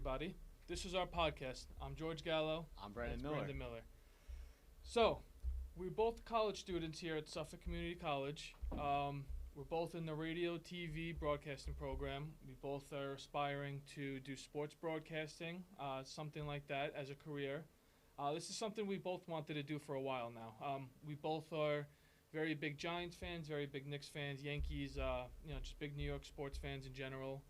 everybody. This is our podcast. I'm George Gallo. I'm Brandon That's Miller. Brandon Miller. So, we're both college students here at Suffolk Community College. We're both in the radio, TV, broadcasting program. We both are aspiring to do sports broadcasting, something like that as a career. This is something we both wanted to do for a while now. We both are very big Giants fans, very big Knicks fans, Yankees, just big New York sports fans in general.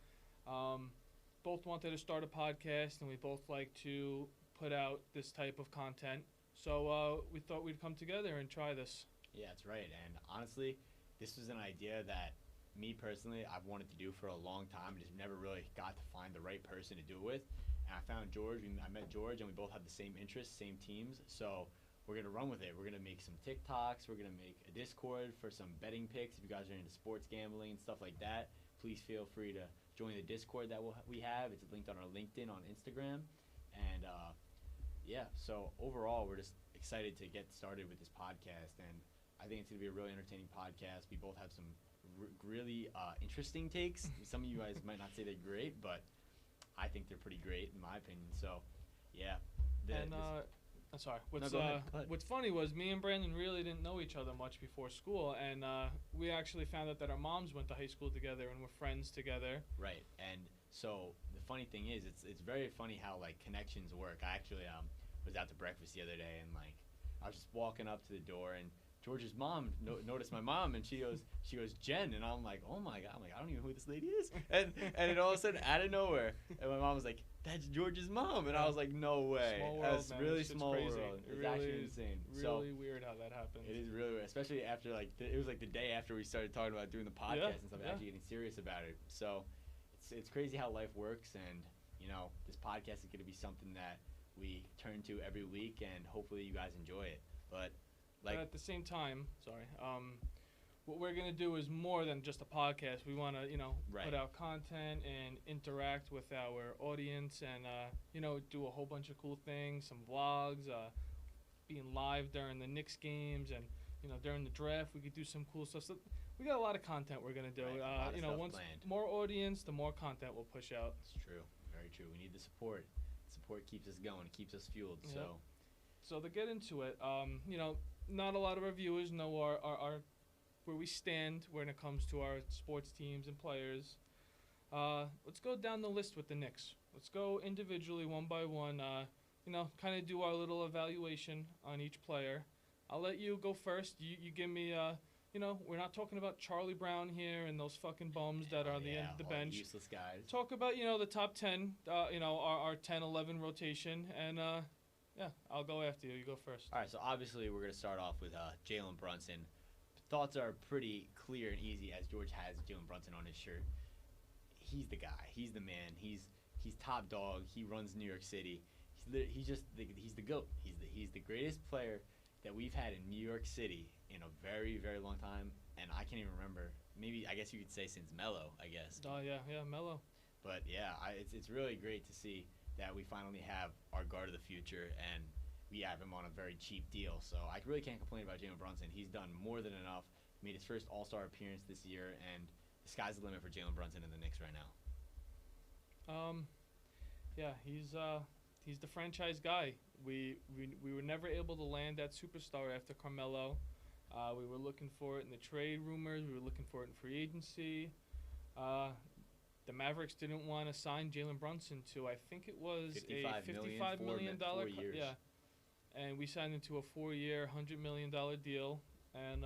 Both wanted to start a podcast, and we both like to put out this type of content. So we thought we'd come together and try this. Yeah, that's right. And honestly, this was an idea that me personally, I've wanted to do for a long time. Just never really got to find the right person to do it with. And I found George. I met George, and we both have the same interests, same teams. So we're going to run with it. We're going to make some TikToks. We're going to make a Discord for some betting picks. If you guys are into sports gambling and stuff like that, please feel free to join the Discord that we have. It's linked on our LinkedIn, on Instagram. And, so overall, we're just excited to get started with this podcast. And I think it's going to be a really entertaining podcast. We both have some really interesting takes. Some of you guys might not say they're great, but I think they're pretty great in my opinion. So, yeah. I'm sorry. Go ahead. What's funny was me and Brandon really didn't know each other much before school, and we actually found out that our moms went to high school together and were friends together. Right. And so the funny thing is, it's very funny how like connections work. I actually was out to breakfast the other day, and like I was just walking up to the door, and George's mom noticed my mom, and she goes Jen, and I'm like, oh my god, I don't even know who this lady is, and it all of a sudden out of nowhere, and my mom was like, that's George's mom, and I was like, no way. Small world, That's man. really Shit's small crazy. world. It It's really actually is insane. Really weird how that happens. It is really weird, especially after it was like the day after we started talking about doing the podcast and stuff, actually getting serious about it. So it's crazy how life works, and this podcast is going to be something that we turn to every week, and hopefully you guys enjoy it. But at the same time, what we're going to do is more than just a podcast. We want to, put out content and interact with our audience and, do a whole bunch of cool things, some vlogs, being live during the Knicks games and, during the draft. We could do some cool stuff. So we got a lot of content we're going to do. Right, once planned. more audience, the more content we'll push out. It's true. Very true. We need the support. Support keeps us going. It keeps us fueled. Yeah. So to get into it, not a lot of our viewers know our where we stand when it comes to our sports teams and players. Let's go down the list with the Knicks. Let's go individually, one by one. Kind of do our little evaluation on each player. I'll let you go first. You give me. We're not talking about Charlie Brown here and those fucking bums that are on the end of the bench. Useless guys. Talk about the top 10. Our 10-11 rotation, and I'll go after you. You go first. All right, so obviously we're going to start off with Jalen Brunson. Thoughts are pretty clear and easy, as George has Jalen Brunson on his shirt. He's the guy. He's the man. He's top dog. He runs New York City. He's the GOAT. He's the greatest player that we've had in New York City in a very, very long time, and I can't even remember. Maybe, I guess you could say since Melo, I guess. Oh, yeah, Melo. But, yeah, it's really great to see that we finally have our guard of the future, and we have him on a very cheap deal. So I really can't complain about Jalen Brunson. He's done more than enough. He made his first All-Star appearance this year, and the sky's the limit for Jalen Brunson and the Knicks right now. He's the franchise guy. We were never able to land that superstar after Carmelo. We were looking for it in the trade rumors. We were looking for it in free agency. The Mavericks didn't want to sign Jalen Brunson to, I think it was $55 million. 4 years. Yeah, and we signed him to a 4-year, $100 million deal, and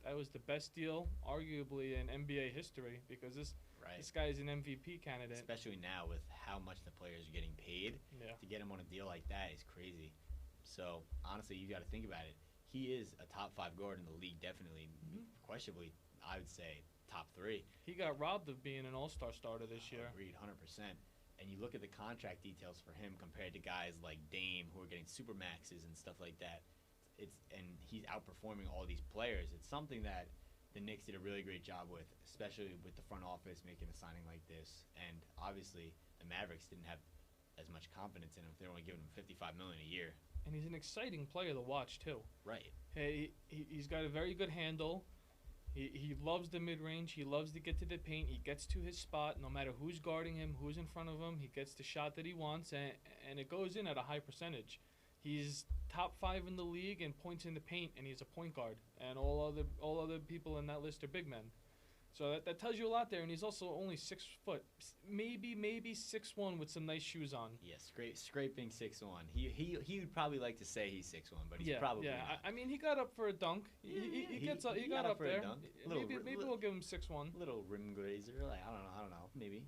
that was the best deal, arguably, in NBA history, because this guy is an MVP candidate. Especially now with how much the players are getting paid. Yeah. To get him on a deal like that is crazy. So, honestly, you got to think about it. He is a top 5 guard in the league, definitely. Mm-hmm. Questionably, I would say top 3. He got robbed of being an all-star starter this year. Agreed, 100%. And you look at the contract details for him compared to guys like Dame who are getting super maxes and stuff like that. And he's outperforming all these players. It's something that the Knicks did a really great job with, especially with the front office making a signing like this. And obviously, the Mavericks didn't have as much confidence in him if they're only giving him $55 million a year. And he's an exciting player to watch too. Right. He's got a very good handle. He loves the mid range. He loves to get to the paint. He gets to his spot. No matter who's guarding him, who's in front of him, he gets the shot that he wants, and it goes in at a high percentage. He's top 5 in the league in points in the paint, and he's a point guard. And all other people in that list are big men. So that tells you a lot there. And he's also only 6 foot, maybe 6'1" with some nice shoes on. Yeah, scraping 6'1". He would probably like to say he's 6'1", but he's probably not. I mean, he got up for a dunk. He got up for there. a dunk. Maybe we'll give him 6'1". Little rim grazer. Like, I don't know. Maybe.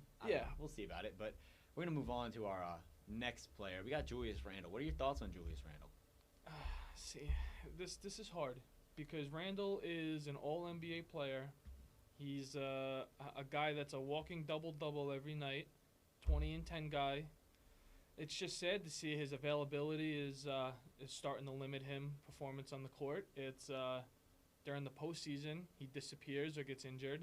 We'll see about it. But we're gonna move on to our next player. We got Julius Randle. What are your thoughts on Julius Randle? See, this is hard because Randle is an All NBA player. He's a guy that's a walking double-double every night, 20 and 10 guy. It's just sad to see his availability is starting to limit him performance on the court. It's during the postseason he disappears or gets injured.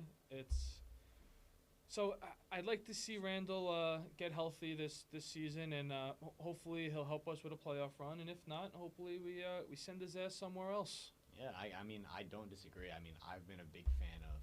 I'd like to see Randle get healthy this season, and hopefully he'll help us with a playoff run. And if not, hopefully we send his ass somewhere else. Yeah, I mean, I don't disagree. I mean, I've been a big fan of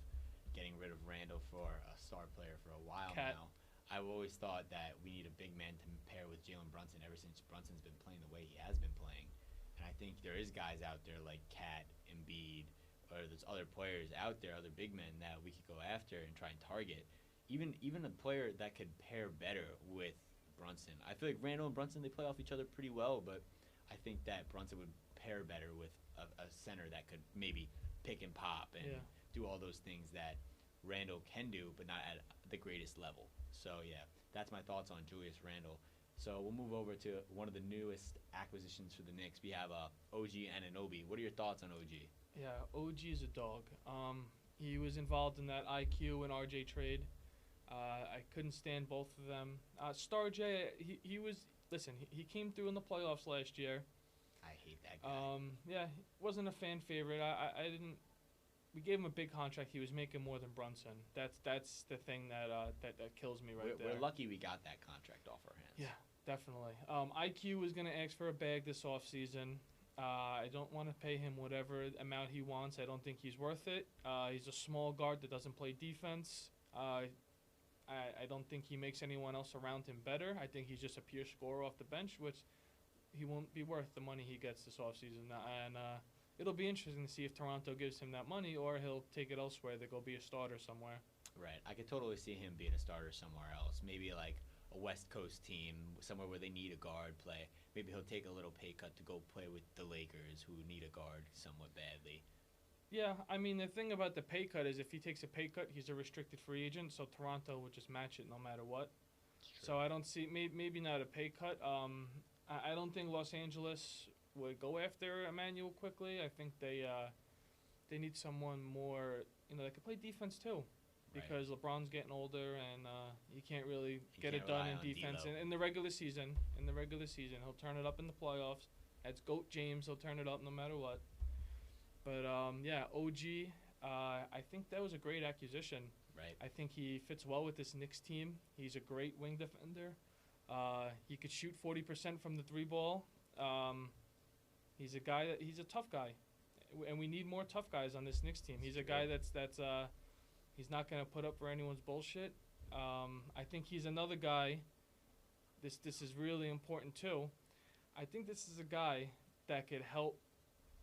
getting rid of Randle for a star player for a while now. I've always thought that we need a big man to pair with Jalen Brunson ever since Brunson's been playing the way he has been playing. And I think there is guys out there like Cat, Embiid, or there's other players out there, other big men that we could go after and try and target. Even a player that could pair better with Brunson. I feel like Randle and Brunson, they play off each other pretty well, but I think that Brunson would pair better with a center that could maybe pick and pop and do all those things that Randle can do, but not at the greatest level. So, yeah, that's my thoughts on Julius Randle. So we'll move over to one of the newest acquisitions for the Knicks. We have OG Anunoby. What are your thoughts on OG? Yeah, OG is a dog. He was involved in that IQ and RJ trade. I couldn't stand both of them. Star J, he was, listen, he came through in the playoffs last year. I hate that guy. Yeah, wasn't a fan favorite. I didn't. We gave him a big contract. He was making more than Brunson. That's the thing that kills me there. We're lucky we got that contract off our hands. Yeah, definitely. IQ was gonna ask for a bag this offseason. I don't want to pay him whatever amount he wants. I don't think he's worth it. He's a small guard that doesn't play defense. I don't think he makes anyone else around him better. I think he's just a pure scorer off the bench, which he won't be worth the money he gets this offseason. And it'll be interesting to see if Toronto gives him that money or he'll take it elsewhere to go be a starter somewhere. Right. I could totally see him being a starter somewhere else. Maybe like a West Coast team, somewhere where they need a guard play. Maybe he'll take a little pay cut to go play with the Lakers, who need a guard somewhat badly. Yeah, I mean, the thing about the pay cut is if he takes a pay cut, he's a restricted free agent, so Toronto would just match it no matter what. So I don't see, maybe not a pay cut. I don't think Los Angeles would go after Emmanuel quickly. I think they need someone more, that could play defense too. Because LeBron's getting older and you can't really get it done in defense. In the regular season, he'll turn it up in the playoffs. That's GOAT James. He'll turn it up no matter what. But, OG, I think that was a great acquisition. Right. I think he fits well with this Knicks team. He's a great wing defender. He could shoot 40% from the three ball. He's a tough guy. And we need more tough guys on this Knicks team. He's a guy that's he's not going to put up for anyone's bullshit. I think he's another guy. This is really important, too. I think this is a guy that could help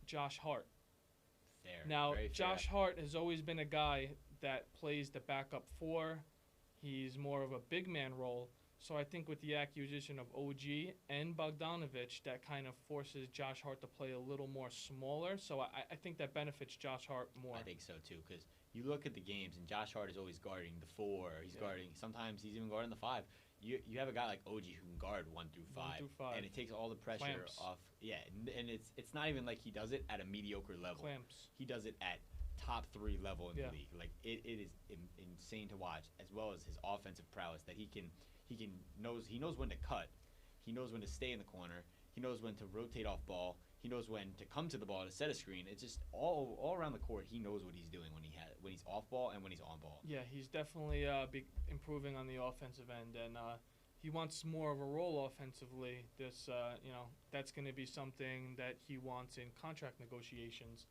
Josh Hart. Now, Josh Hart has always been a guy that plays the backup four. He's more of a big man role. So I think with the acquisition of OG and Bogdanovich, that kind of forces Josh Hart to play a little more smaller. So I think that benefits Josh Hart more. I think so, too, because you look at the games, and Josh Hart is always guarding the four. He's guarding. Sometimes he's even guarding the five. You have a guy like OG who can guard 1 through 5, and it takes all the pressure off. Yeah, and it's not even like he does it at a mediocre level. He does it at top 3 level in the league. Like it is insane to watch, as well as his offensive prowess that he knows when to cut, he knows when to stay in the corner, he knows when to rotate off ball, he knows when to come to the ball to set a screen. It's just all around the court. He knows what he's doing when he's off ball and when he's on ball. Yeah, he's definitely improving on the offensive end, and he wants more of a role offensively. That's going to be something that he wants in contract negotiations.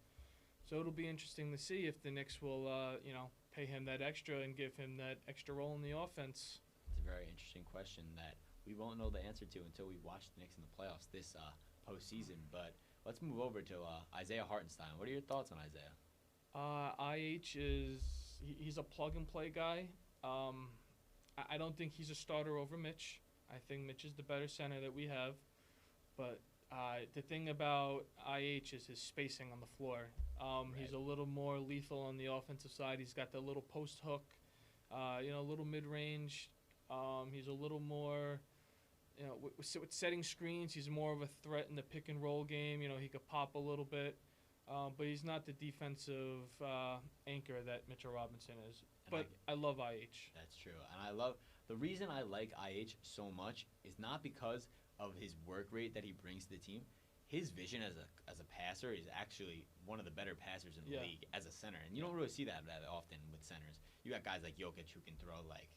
So it'll be interesting to see if the Knicks will, pay him that extra and give him that extra role in the offense. It's a very interesting question that we won't know the answer to until we watch the Knicks in the playoffs this postseason. But let's move over to Isaiah Hartenstein. What are your thoughts on Isaiah? IH he's a plug and play guy. I don't think he's a starter over Mitch. I think Mitch is the better center that we have. But the thing about IH is his spacing on the floor. He's a little more lethal on the offensive side. He's got the little post hook, a little mid range. He's a little more, with setting screens. He's more of a threat in the pick and roll game. He could pop a little bit, but he's not the defensive anchor that Mitchell Robinson is. But I love IH. That's true, and the reason I like IH so much is not because of his work rate that he brings to the team. His vision as a passer is actually one of the better passers in the league as a center, and you don't really see that often with centers. You got guys like Jokic who can throw like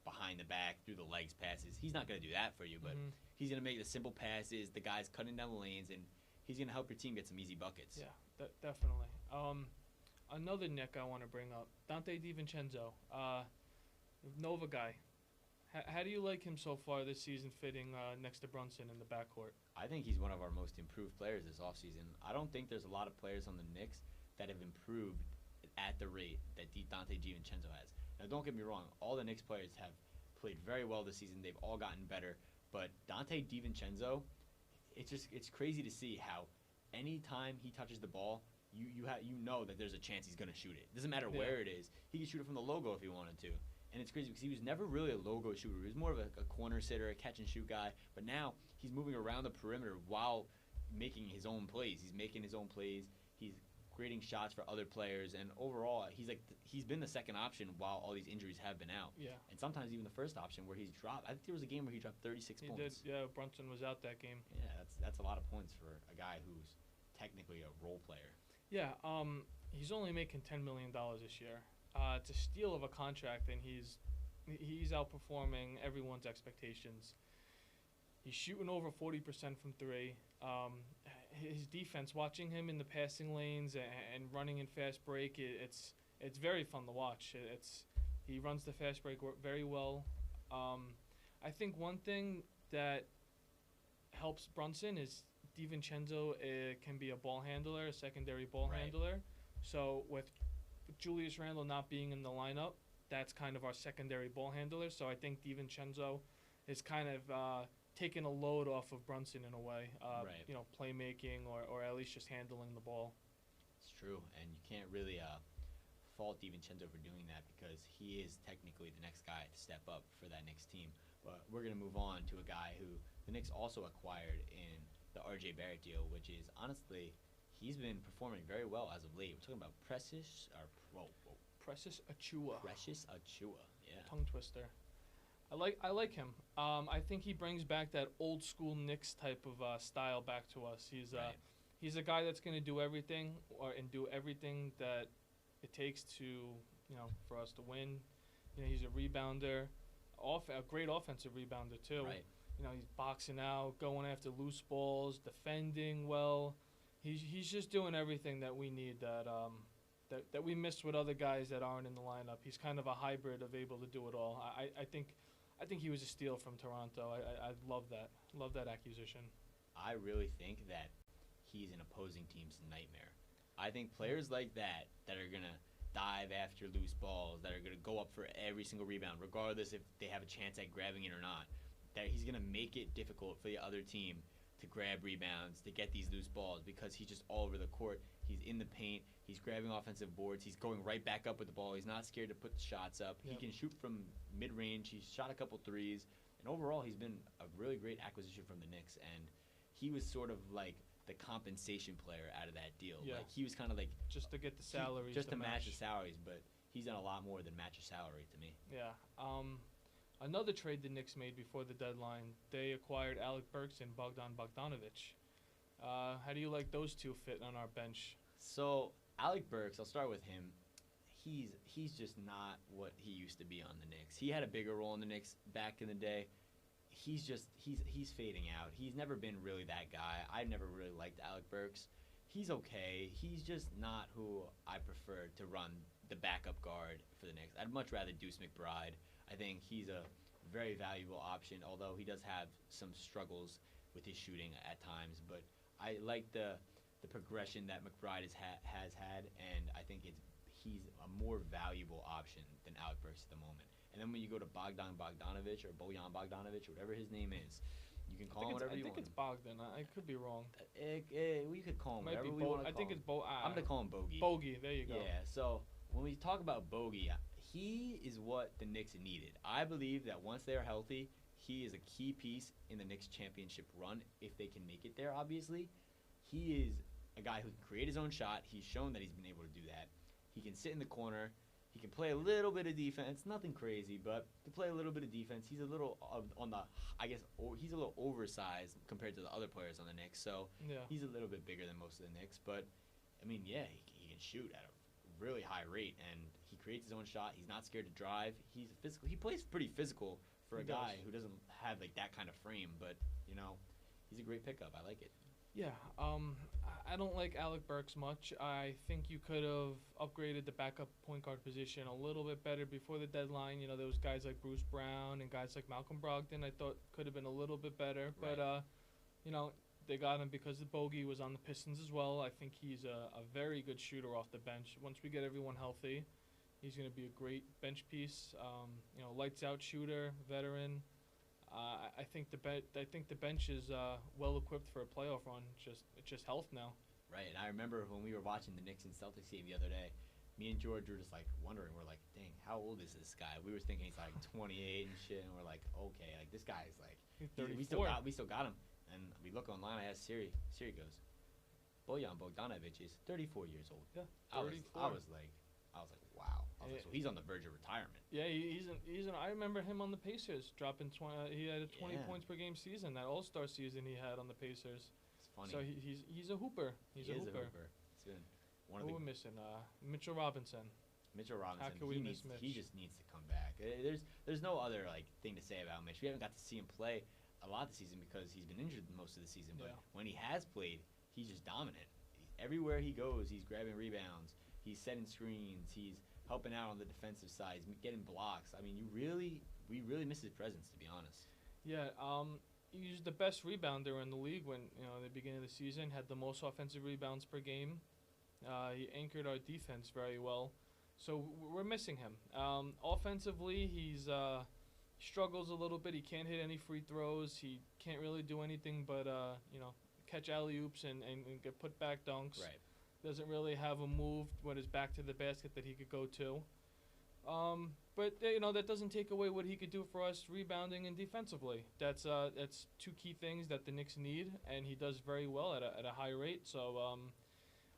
behind the back, through the legs passes. He's not going to do that for you, but he's going to make the simple passes, the guys cutting down the lanes, and he's going to help your team get some easy buckets. Yeah, definitely. Another Nick I want to bring up, Dante DiVincenzo, Nova guy. How do you like him so far this season fitting next to Brunson in the backcourt? I think he's one of our most improved players this offseason. I don't think there's a lot of players on the Knicks that have improved at the rate that Dante DiVincenzo has. Now, don't get me wrong. All the Knicks players have played very well this season. They've all gotten better. But Dante DiVincenzo, it's crazy to see how anytime he touches the ball, you know that there's a chance he's going to shoot it. Doesn't matter where it is. He can shoot it from the logo if he wanted to. And it's crazy because he was never really a logo shooter. He was more of a corner sitter, a catch-and-shoot guy. But now he's moving around the perimeter while making his own plays. He's making his own plays. He's creating shots for other players. And overall, he's been the second option while all these injuries have been out. Yeah. And sometimes even the first option where he's dropped. I think there was a game where he dropped 36 points. He did. Yeah, Brunson was out that game. Yeah, that's a lot of points for a guy who's technically a role player. Yeah, he's only making $10 million this year. It's a steal of a contract, and he's outperforming everyone's expectations. He's shooting over 40% from three. His defense, watching him in the passing lanes and running in fast break, it's very fun to watch. He runs the fast break very well. I think one thing that helps Brunson is DiVincenzo can be a ball handler, a secondary ball handler. So with Julius Randle not being in the lineup, that's kind of our secondary ball handler. So I think DiVincenzo is kind of taking a load off of Brunson in a way. Playmaking or at least just handling the ball. It's true, and you can't really fault DiVincenzo for doing that because he is technically the next guy to step up for that Knicks team. But we're going to move on to a guy who the Knicks also acquired in the R.J. Barrett deal, which is honestly, he's been performing very well as of late. We're talking about Precious Achiuwa. Precious Achiuwa, yeah. Tongue twister. I like him. I think he brings back that old school Knicks type of style back to us. He's a guy that's going to do everything and do everything that it takes to for us to win. He's a rebounder, a great offensive rebounder too. Right. He's boxing out, going after loose balls, defending well. He's just doing everything that we need that we miss with other guys that aren't in the lineup. He's kind of a hybrid of able to do it all. I think he was a steal from Toronto. I love that. Love that acquisition. I really think that he's an opposing team's nightmare. I think players like that are going to dive after loose balls, that are going to go up for every single rebound, regardless if they have a chance at grabbing it or not, that he's going to make it difficult for the other team to grab rebounds, to get these loose balls, because he's just all over the court. He's in the paint. He's grabbing offensive boards. He's going right back up with the ball. He's not scared to put the shots up. Yep. He can shoot from mid-range. He's shot a couple threes. And overall, he's been a really great acquisition from the Knicks. And he was sort of like the compensation player out of that deal. Yeah. Like he was kind of like just to get the salaries. Just to match the salaries, but he's done a lot more than match a salary to me. Yeah. Another trade the Knicks made before the deadline, they acquired Alec Burks and Bogdan Bogdanovic. How do you like those two fit on our bench? So Alec Burks, I'll start with him. He's just not what he used to be on the Knicks. He had a bigger role in the Knicks back in the day. He's fading out. He's never been really that guy. I've never really liked Alec Burks. He's okay. He's just not who I prefer to run the backup guard for the Knicks. I'd much rather Deuce McBride. I think he's a very valuable option, although he does have some struggles with his shooting at times. But I like the progression that McBride has had, and I think he's a more valuable option than Alec Burks at the moment. And then when you go to Bogdanovich or Bojan Bogdanovich, whatever his name is, you can call him whatever you want. I think it's Bogdan. I could be wrong. We could call him whatever we want to call him. I think it's I'm going to call him Bogey. Bogey, there you go. Yeah, so when we talk about Bogey, he is what the Knicks needed. I believe that once they're healthy, he is a key piece in the Knicks championship run if they can make it there, obviously. He is a guy who can create his own shot. He's shown that he's been able to do that. He can sit in the corner. He can play a little bit of defense, nothing crazy, but to play a little bit of defense. He's a little he's a little oversized compared to the other players on the Knicks, so yeah. He's a little bit bigger than most of the Knicks. But I mean, yeah, he can shoot at a really high rate, and he creates his own shot. He's not scared to drive. He's physical. He plays pretty physical for a guy who doesn't have like that kind of frame, but he's a great pickup. I like it. Yeah, I don't like Alec Burks much. I think you could have upgraded the backup point guard position a little bit better before the deadline. There was guys like Bruce Brown and guys like Malcolm Brogdon I thought could have been a little bit better. Right. But, they got him because the Bogey was on the Pistons as well. I think he's a very good shooter off the bench. Once we get everyone healthy, he's going to be a great bench piece. Lights out shooter, veteran. I think the bench is well equipped for a playoff run. It's just health now. Right, and I remember when we were watching the Knicks and Celtics game the other day, me and George were just like wondering. We're like, dang, how old is this guy? We were thinking he's like 28 and shit, and we're like, okay, like this guy is like, we still got him. And we look online. I asked Siri. Siri goes, Bojan Bogdanovich is 34 years old. Yeah, 34. I was like, wow. So he's on the verge of retirement. Yeah, I remember him on the Pacers dropping 20. He had a 20 points per game season. That All-Star season he had on the Pacers. It's funny. So he's a hooper. He's a hooper. It's been one Who of the. we're missing? Mitchell Robinson. Mitchell Robinson. How can we miss Mitch? He just needs to come back. There's no other thing to say about Mitch. We haven't got to see him play a lot this season because he's been injured most of the season. But when he has played, he's just dominant. Everywhere he goes, he's grabbing rebounds. He's setting screens. He's helping out on the defensive side. He's getting blocks. I mean, we really miss his presence, to be honest. Yeah. He was the best rebounder in the league when at the beginning of the season. Had the most offensive rebounds per game. He anchored our defense very well. So we're missing him. Offensively, he's struggles a little bit. He can't hit any free throws. He can't really do anything but catch alley-oops and get put back dunks. Right. Doesn't really have a move when his back to the basket that he could go to. But that doesn't take away what he could do for us rebounding and defensively. That's two key things that the Knicks need, and he does very well at a high rate. So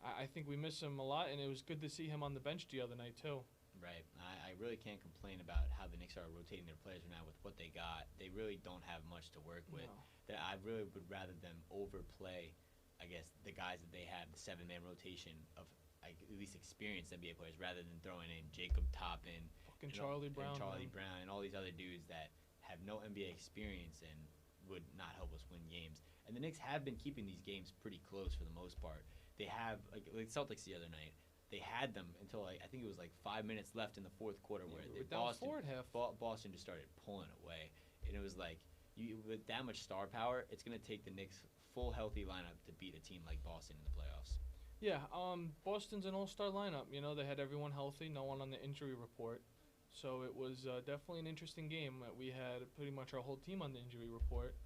I think we miss him a lot, and it was good to see him on the bench the other night too. Right. I really can't complain about how the Knicks are rotating their players right now with what they got. They really don't have much to work with. No. That I really would rather them overplay, I guess, the guys that they have, the seven-man rotation of at least experienced NBA players, rather than throwing in Jacob Toppin, Fucking Charlie Brown, and all these other dudes that have no NBA experience and would not help us win games. And the Knicks have been keeping these games pretty close for the most part. They have, like Celtics the other night, they had them until I think it was 5 minutes left in the fourth quarter where Boston just started pulling away. And it was like, with that much star power, it's going to take the Knicks' full healthy lineup to beat a team like Boston in the playoffs. Yeah, Boston's an all-star lineup. They had everyone healthy, no one on the injury report. So it was definitely an interesting game. We had pretty much our whole team on the injury report.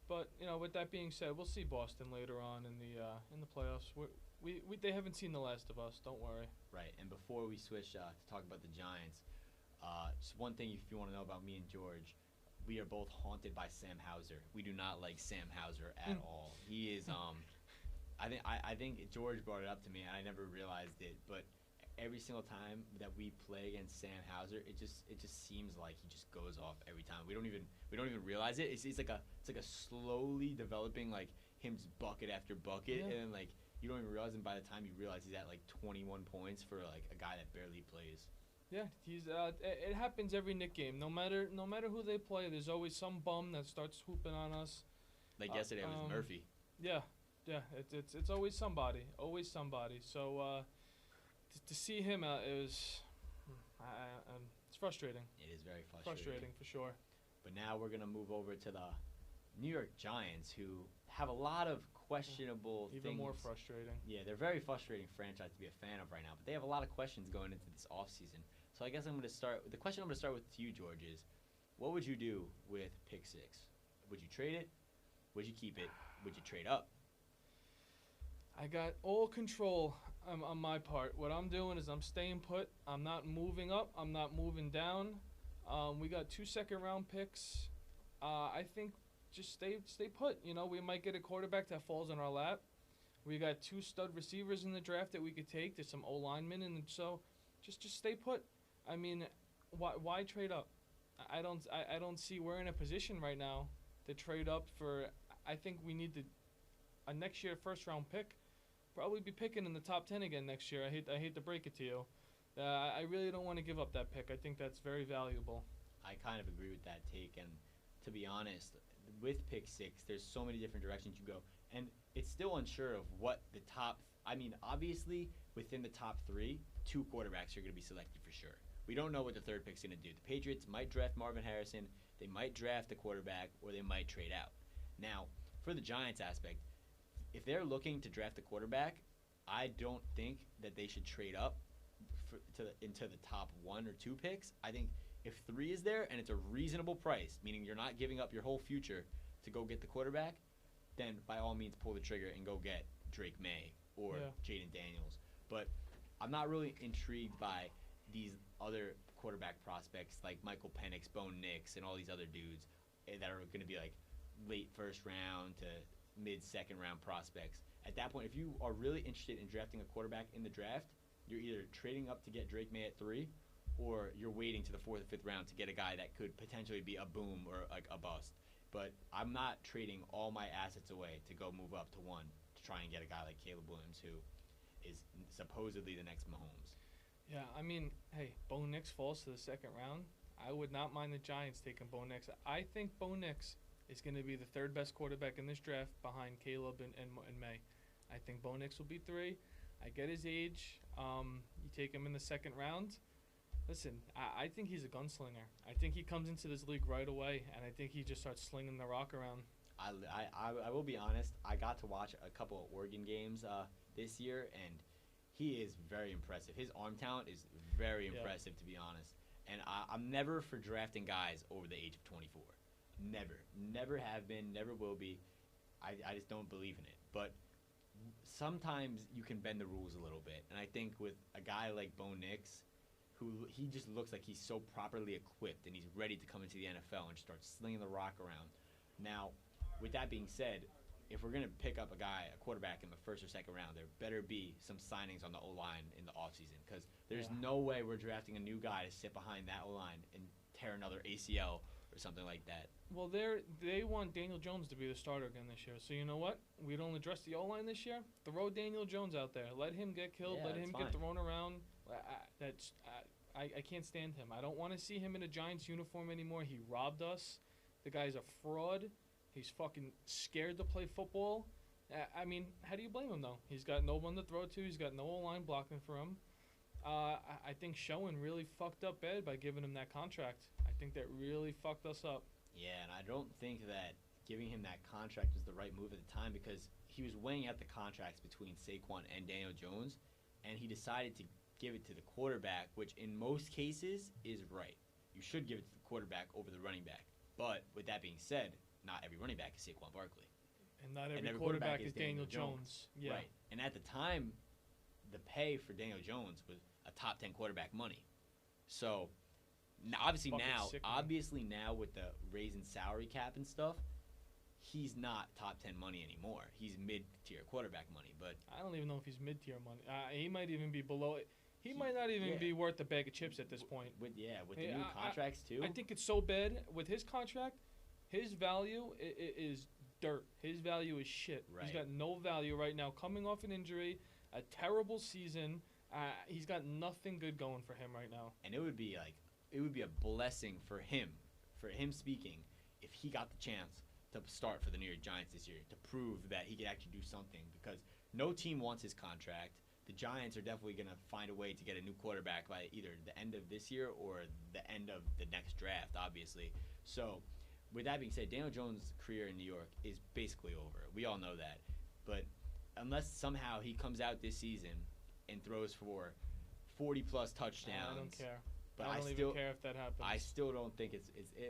But with that being said, we'll see Boston later on in the playoffs. They haven't seen the last of us. Don't worry. Right. And before we switch to talk about the Giants, just one thing if you want to know about me and George, we are both haunted by Sam Hauser. We do not like Sam Hauser at all. He is. I think George brought it up to me, and I never realized it, but every single time that we play against Sam Hauser, it just seems like he just goes off every time. We don't even realize it. It's like a slowly developing him just bucket after bucket, and then you don't even realize it. And by the time you realize he's at 21 points for a guy that barely plays. Yeah, he's. It happens every Knick game. No matter who they play, there's always some bum that starts hooping on us. Like yesterday, it was Murphy. Yeah, Yeah, it's always somebody, always somebody. So to see him, it was, it's frustrating. It is very Frustrating for sure. But now we're gonna move over to the New York Giants, who have a lot of questionable Even things. more frustrating. Yeah, they're a very frustrating franchise to be a fan of right now. But they have a lot of questions going into this offseason. So I guess I'm gonna start. The question I'm gonna start with to you, George, is what would you do with pick 6? Would you trade it? Would you keep it? Would you trade up? I got all control on my part. What I'm doing is I'm staying put. I'm not moving up. I'm not moving down. We got 2 second-round picks. I think just stay put. You know, we might get a quarterback that falls in our lap. We got 2 stud receivers in the draft that we could take. There's some O-linemen, and so just stay put. I mean, why trade up? I don't see we're in a position right now to trade up for. I think we need a next year first-round pick. Probably be picking in the top 10 again next year. I hate to break it to you. I really don't want to give up that pick. I think that's very valuable. I kind of agree with that take, and to be honest, with pick 6, there's so many different directions you go, and it's still unsure of what the top. I mean, obviously, within the top 3, 2 quarterbacks are going to be selected for sure. We don't know what the 3rd pick's going to do. The Patriots might draft Marvin Harrison, they might draft a quarterback, or they might trade out. Now, for the Giants aspect, if they're looking to draft a quarterback, I don't think that they should trade up into the top 1 or 2 picks. I think if 3 is there and it's a reasonable price, meaning you're not giving up your whole future to go get the quarterback, then by all means pull the trigger and go get Drake May or Jaden Daniels. But I'm not really intrigued by these other quarterback prospects like Michael Penix, Bo Nix, and all these other dudes that are going to be like late first round to mid-second round prospects. At that point, if you are really interested in drafting a quarterback in the draft, you're either trading up to get Drake May at 3, or you're waiting to the 4th or 5th round to get a guy that could potentially be a boom or like a bust. But I'm not trading all my assets away to go move up to 1 to try and get a guy like Caleb Williams, who is supposedly the next Mahomes. Yeah, I mean, hey, Bo Nix falls to the 2nd round. I would not mind the Giants taking Bo Nix. I think Bo Nix is going to be the 3rd best quarterback in this draft behind Caleb and May. I think Bo Nix will be 3. I get his age. You take him in the 2nd round. Listen, I think he's a gunslinger. I think he comes into this league right away, and I think he just starts slinging the rock around. I will be honest. I got to watch a couple of Oregon games this year, and he is very impressive. His arm talent is very impressive, to be honest. And I'm never for drafting guys over the age of 24. Never have been, never will be. I just don't believe in it. But sometimes you can bend the rules a little bit. And I think with a guy like Bo Nix, who he just looks like he's so properly equipped and he's ready to come into the NFL and start slinging the rock around. Now, with that being said, if we're going to pick up a quarterback in the 1st or 2nd round, there better be some signings on the O-line in the offseason, because there's no way we're drafting a new guy to sit behind that O-line and tear another ACL or something like that. Well, they want Daniel Jones to be the starter again this year. So you know what? We don't address the O-line this year. Throw Daniel Jones out there. Let him get killed. Let him get thrown around. I can't stand him. I don't want to see him in a Giants uniform anymore. He robbed us. The guy's a fraud. He's fucking scared to play football. I mean, how do you blame him, though? He's got no one to throw to. He's got no O-line blocking for him. I think Schoen really fucked up bad by giving him that contract. I think that really fucked us up. Yeah, and I don't think that giving him that contract was the right move at the time, because he was weighing out the contracts between Saquon and Daniel Jones, and he decided to give it to the quarterback, which in most cases is right. You should give it to the quarterback over the running back. But with that being said, not every running back is Saquon Barkley. And not every quarterback is Daniel Jones. Yeah. Right. And at the time, the pay for Daniel Jones was a top 10 quarterback money. So obviously now with the raising salary cap and stuff, he's not top 10 money anymore. He's mid-tier quarterback money. But I don't even know if he's mid-tier money. He might even be below it. He might not even be worth a bag of chips at this point. With the new contracts too. I think it's so bad with his contract. His value is dirt. His value is shit. Right. He's got no value right now. Coming off an injury, a terrible season. He's got nothing good going for him right now. And it would be a blessing for him speaking, if he got the chance to start for the New York Giants this year to prove that he could actually do something because no team wants his contract. The Giants are definitely going to find a way to get a new quarterback by either the end of this year or the end of the next draft, obviously. So, with that being said, Daniel Jones' career in New York is basically over. We all know that. But unless somehow he comes out this season and throws for 40-plus touchdowns. I don't care. But I don't even care if that happens. I still don't think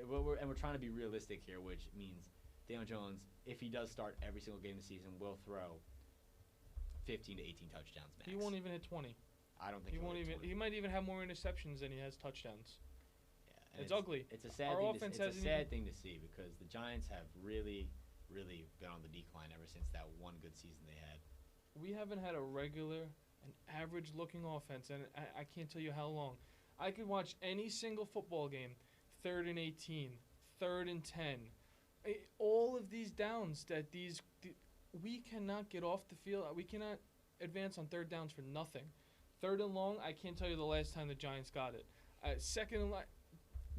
we're trying to be realistic here, which means Daniel Jones, if he does start every single game this season, will throw 15 to 18 touchdowns max. He won't even hit 20. I don't think he won't even. 20. He might even have more interceptions than he has touchdowns. Yeah, it's ugly. It's a sad thing to see because the Giants have really, really been on the decline ever since that one good season they had. We haven't had a regular, an average-looking offense, and I can't tell you how long. I could watch any single football game, 3rd and 18, 3rd and 10. All of these downs that we cannot get off the field. We cannot advance on 3rd downs for nothing. 3rd and long, I can't tell you the last time the Giants got it. 2nd and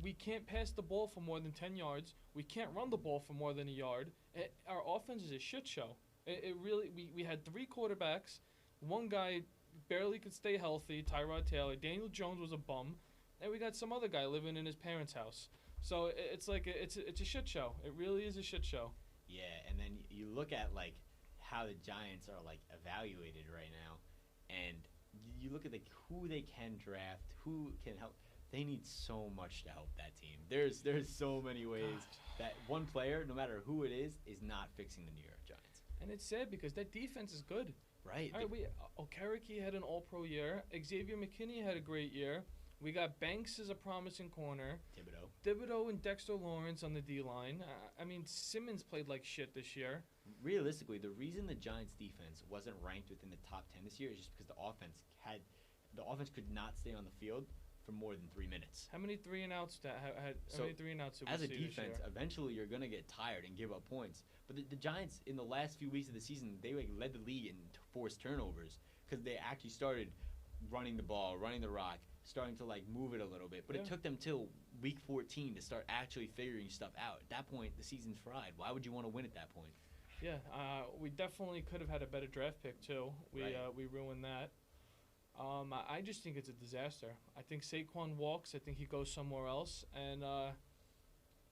we can't pass the ball for more than 10 yards. We can't run the ball for more than a yard. Our offense is a shit show. It really. We had 3 quarterbacks. One guy barely could stay healthy, Tyrod Taylor. Daniel Jones was a bum, and we got some other guy living in his parents' house. So it's like it's a shit show. It really is a shit show. Yeah, and then you look at like how the Giants are like evaluated right now, and you look at who they can draft, who can help. They need so much to help that team. There's so many ways that one player, no matter who it is not fixing the New York Giants. And it's sad because that defense is good. Right. All right, Okereke had an All-Pro year. Xavier McKinney had a great year. We got Banks as a promising corner. Thibodeau and Dexter Lawrence on the D-line. I mean, Simmons played like shit this year. Realistically, the reason the Giants' defense wasn't ranked within the top 10 this year is just because the offense could not stay on the field for more than 3 minutes. How many 3-and-outs did we as a see defense, this year? eventually you're going to get tired and give up points. But the Giants, in the last few weeks of the season, they led the league in forced turnovers because they actually started running the ball, running the rock, starting to move it a little bit. But it took them till week 14 to start actually figuring stuff out. At that point, the season's fried. Why would you want to win at that point? Yeah, we definitely could have had a better draft pick too. We ruined that. I just think it's a disaster. I think Saquon walks. I think he goes somewhere else. And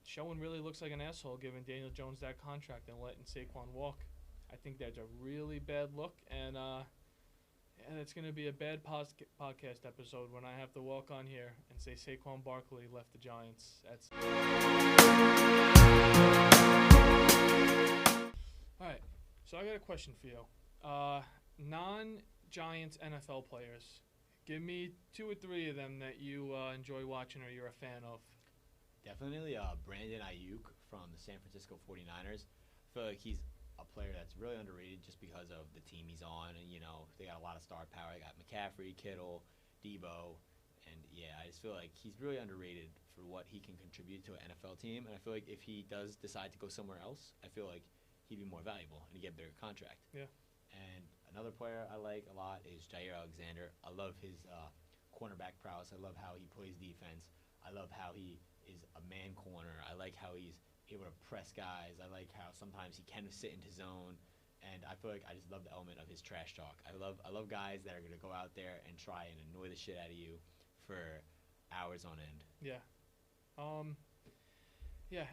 Schoen really looks like an asshole giving Daniel Jones that contract and letting Saquon walk. I think that's a really bad look. And it's going to be a bad podcast episode when I have to walk on here and say Saquon Barkley left the Giants. All right. So I got a question for you. Non-Giants NFL players. Give me 2 or 3 of them that you enjoy watching or you're a fan of. Definitely Brandon Ayuk from the San Francisco 49ers. I feel like he's a player that's really underrated just because of the team he's on. And, they got a lot of star power. They got McCaffrey, Kittle, Debo. And, I just feel like he's really underrated for what he can contribute to an NFL team. And I feel like if he does decide to go somewhere else, I feel like he'd be more valuable and he'd get a bigger contract. Yeah. And another player I like a lot is Jair Alexander. I love his cornerback prowess. I love how he plays defense. I love how he is a man corner. I like how he's able to press guys. I like how sometimes he can sit into zone. And I feel like I just love the element of his trash talk. I love guys that are going to go out there and try and annoy the shit out of you for hours on end. Yeah.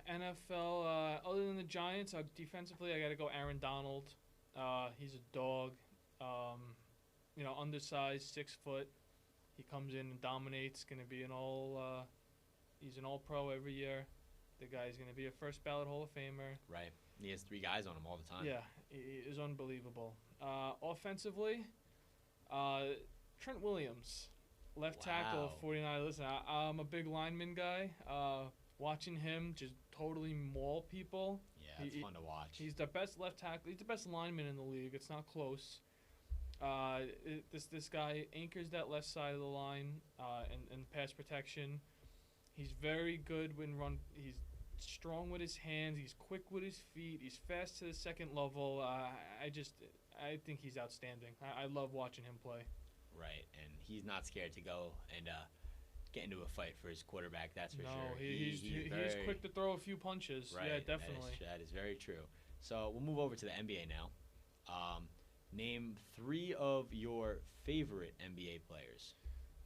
NFL, other than the Giants, defensively, I got to go Aaron Donald. He's a dog. Undersized, 6 foot. He comes in and dominates. Going to be he's an All-Pro every year. The guy's going to be a first ballot Hall of Famer. Right. He has 3 guys on him all the time. Yeah, he is unbelievable. Offensively, Trent Williams, left tackle, 49. Listen, I'm a big lineman guy. Watching him just totally maul people. Yeah, it's fun to watch. He's the best left tackle. He's the best lineman in the league. It's not close. This guy anchors that left side of the line and pass protection. He's very good when run. He's strong with his hands. He's quick with his feet. He's fast to the second level. I think he's outstanding. I love watching him play. Right, and he's not scared to go and get into a fight for his quarterback. That's for No, sure. he's very, quick to throw a few punches. right. Yeah, definitely. That is very true. So we'll move over to the NBA now. Name 3 of your favorite NBA players.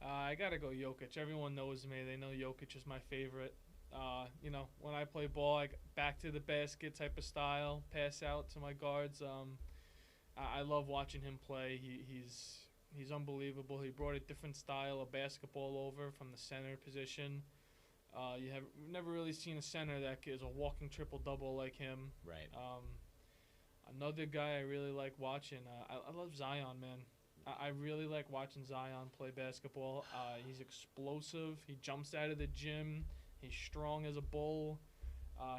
I gotta go Jokic. Everyone knows me. They know Jokic is my favorite. When I play ball, I back to the basket type of style, pass out to my guards. I love watching him play. He's unbelievable. He brought a different style of basketball over from the center position. You have never really seen a center that is a walking triple double like him. Right. Another guy I really like watching. I love Zion, man. I really like watching Zion play basketball. He's explosive. He jumps out of the gym. He's strong as a bull.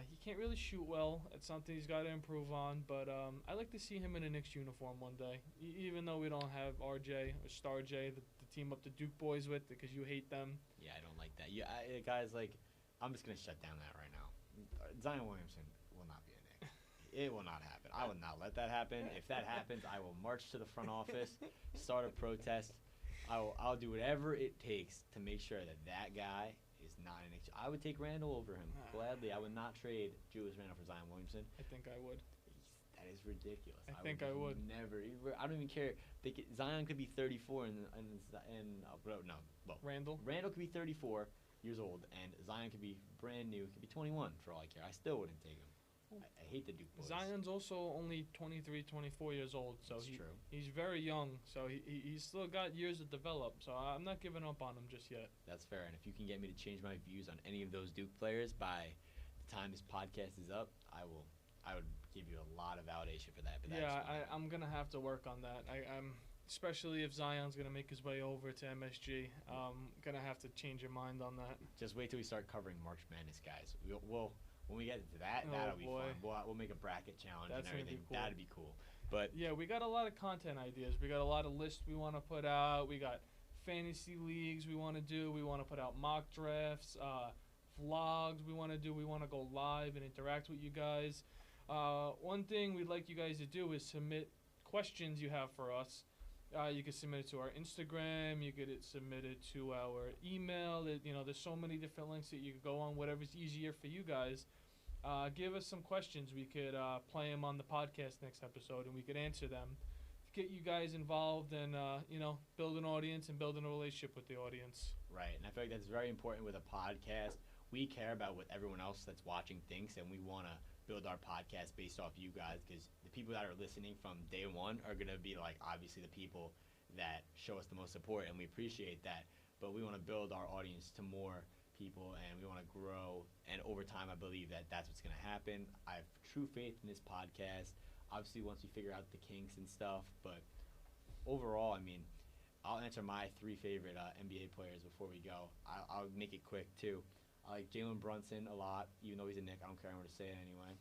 He can't really shoot well. It's something he's got to improve on. But I like to see him in a Knicks uniform one day. Even though we don't have RJ or Star J, the team up the Duke boys with, because you hate them. Yeah, I don't like that. Yeah, guys, like, I'm just going to shut down that right now. Zion Williamson will not be a Knick. It will not happen. I will not let that happen. If that happens, I will march to the front office, start a protest. I'll do whatever it takes to make sure that guy is not an Knicks. I would take Randall over him gladly. I would not trade Julius Randle for Zion Williamson. I think I would. That is ridiculous. I think I would. Never. I don't even care. Zion could be 34 Randall Randall could be 34 years old, and Zion could be brand new. Could be 21 for all I care. I still wouldn't take him. I hate the Duke boys. Zion's also only 23, 24 years old, so That's true. He's very young, so he's still got years to develop, so I'm not giving up on him just yet. That's fair, and if you can get me to change my views on any of those Duke players by the time this podcast is up, I would give you a lot of validation for that. But I'm going to have to work on that. I'm especially if Zion's going to make his way over to MSG. I'm going to have to change your mind on that. Just wait till we start covering March Madness, guys. We'll when we get into that, that'll be boy. fun. We'll make a bracket challenge That's and everything. Cool. That'd be cool. But yeah, we got a lot of content ideas. We got a lot of lists we want to put out. We got fantasy leagues we want to do. We want to put out mock drafts, vlogs we want to do. We want to go live and interact with you guys. One thing we'd like you guys to do is submit questions you have for us. You can submit it to our Instagram. You could submit it to our email. There's so many different links that you could go on. Whatever's easier for you guys. Give us some questions. We could play them on the podcast next episode, and we could answer them. Get you guys involved and build an audience and building a relationship with the audience. Right, and I feel like that's very important with a podcast. We care about what everyone else that's watching thinks, and we want to build our podcast based off you guys, because the people that are listening from day one are going to be like obviously the people that show us the most support, and we appreciate that. But we want to build our audience to more people, and we want to grow, and over time I believe that that's what's going to happen. I have true faith in this podcast, obviously once we figure out the kinks and stuff, but overall, I mean, I'll answer my 3 favorite NBA players before we go. I'll make it quick too. I like Jalen Brunson a lot, even though he's a Knick. I don't care, I'm going to say it anyway.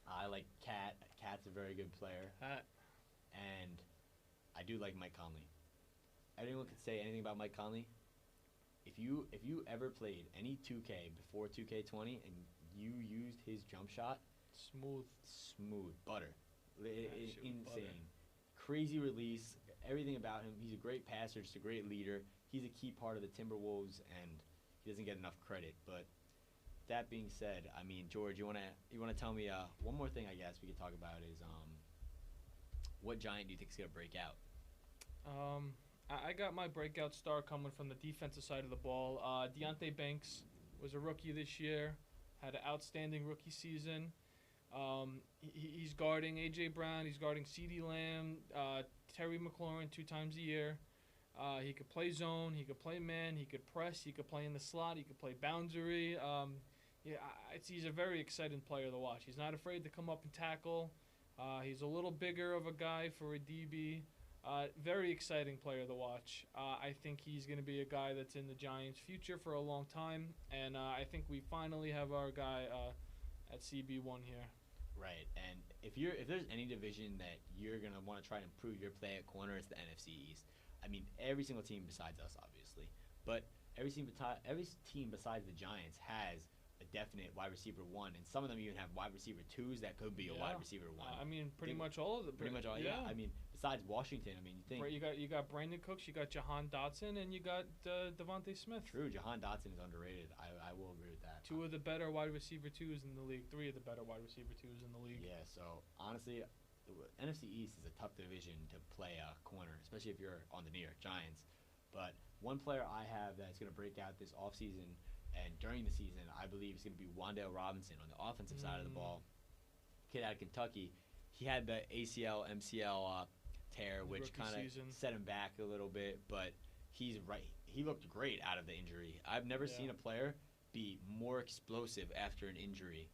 I like Cat. Cat's a very good player. And I do like Mike Conley. Anyone could say anything about Mike Conley. If you ever played any 2K before 2K20 and you used his jump shot, smooth butter, insane, butter. Crazy release, everything about him. He's a great passer, just a great leader. He's a key part of the Timberwolves, and he doesn't get enough credit. But that being said, I mean, George, you wanna tell me one more thing? I guess we could talk about is what giant do you think is gonna break out? I got my breakout star coming from the defensive side of the ball. Deonte Banks was a rookie this year, had an outstanding rookie season. He's guarding A.J. Brown. He's guarding CeeDee Lamb, Terry McLaurin 2 times a year. He could play zone. He could play man. He could press. He could play in the slot. He could play boundary. He's a very exciting player to watch. He's not afraid to come up and tackle. He's a little bigger of a guy for a DB. Very exciting player to watch. I think he's going to be a guy that's in the Giants' future for a long time, and I think we finally have our guy at CB1 here. Right, and if there's any division that you're going to want to try to improve your play at corner, it's the NFC East. I mean, every single team besides us, obviously, but every team besides the Giants has a definite wide receiver 1, and some of them even have wide receiver 2s that could be a wide receiver 1. I mean, pretty much all of them. Pretty much all, yeah. I mean, besides Washington, I mean, you think You got Brandon Cooks, you got Jahan Dotson, and you got Devontae Smith. true. Jahan Dotson is underrated. I will agree with that. Two of the better wide receiver twos in the league. Three of the better wide receiver twos in the league. Yeah. So honestly, the NFC East is a tough division to play a corner, especially if you're on the New York Giants. But one player I have that's going to break out this offseason and during the season, I believe, is going to be Wan'Dale Robinson on the offensive side of the ball. Kid out of Kentucky. He had the ACL, MCL tear, which kind of set him back a little bit, but he's right. He looked great out of the injury. I've never seen a player be more explosive after an injury.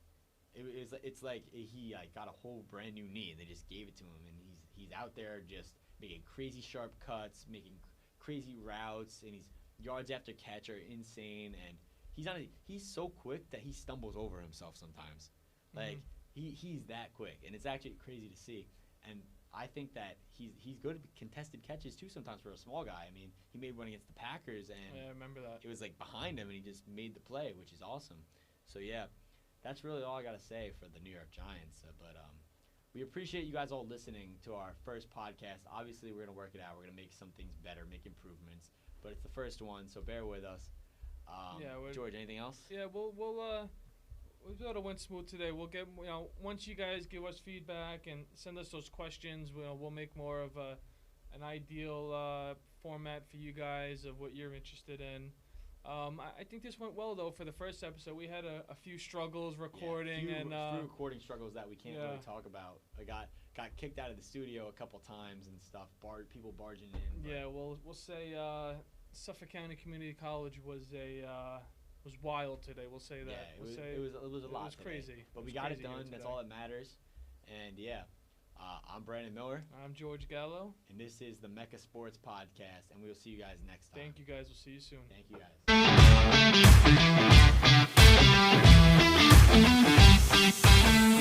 It's like he got a whole brand new knee, and they just gave it to him, and he's out there just making crazy sharp cuts, making crazy routes, and his yards after catch are insane, and he's so quick that he stumbles over himself sometimes. Like he's that quick, and it's actually crazy to see. And I think that he's good at contested catches too sometimes for a small guy. I mean, he made one against the Packers, and I remember that. It was like behind him, and he just made the play, which is awesome. So yeah, that's really all I gotta say for the New York Giants. But we appreciate you guys all listening to our first podcast. Obviously, we're gonna work it out. We're gonna make some things better, make improvements. But it's the first one, so bear with us. George, anything else? Yeah, we'll go to went smooth today. We'll get once you guys give us feedback and send us those questions, we'll make more of an ideal format for you guys of what you're interested in. I think this went well though for the first episode. We had a few struggles recording few and recording struggles that we can't really talk about. I got kicked out of the studio a couple times and stuff. People barging in. Yeah, we'll say Suffolk County Community College was wild today. We'll say that. Yeah, it was a lot. It was today. crazy. But we got it done. That's all that matters. And yeah, I'm Brandon Miller. I'm George Gallo. And this is the Mecca Sports Podcast. And we'll see you guys next time. Thank you guys. We'll see you soon. Thank you guys.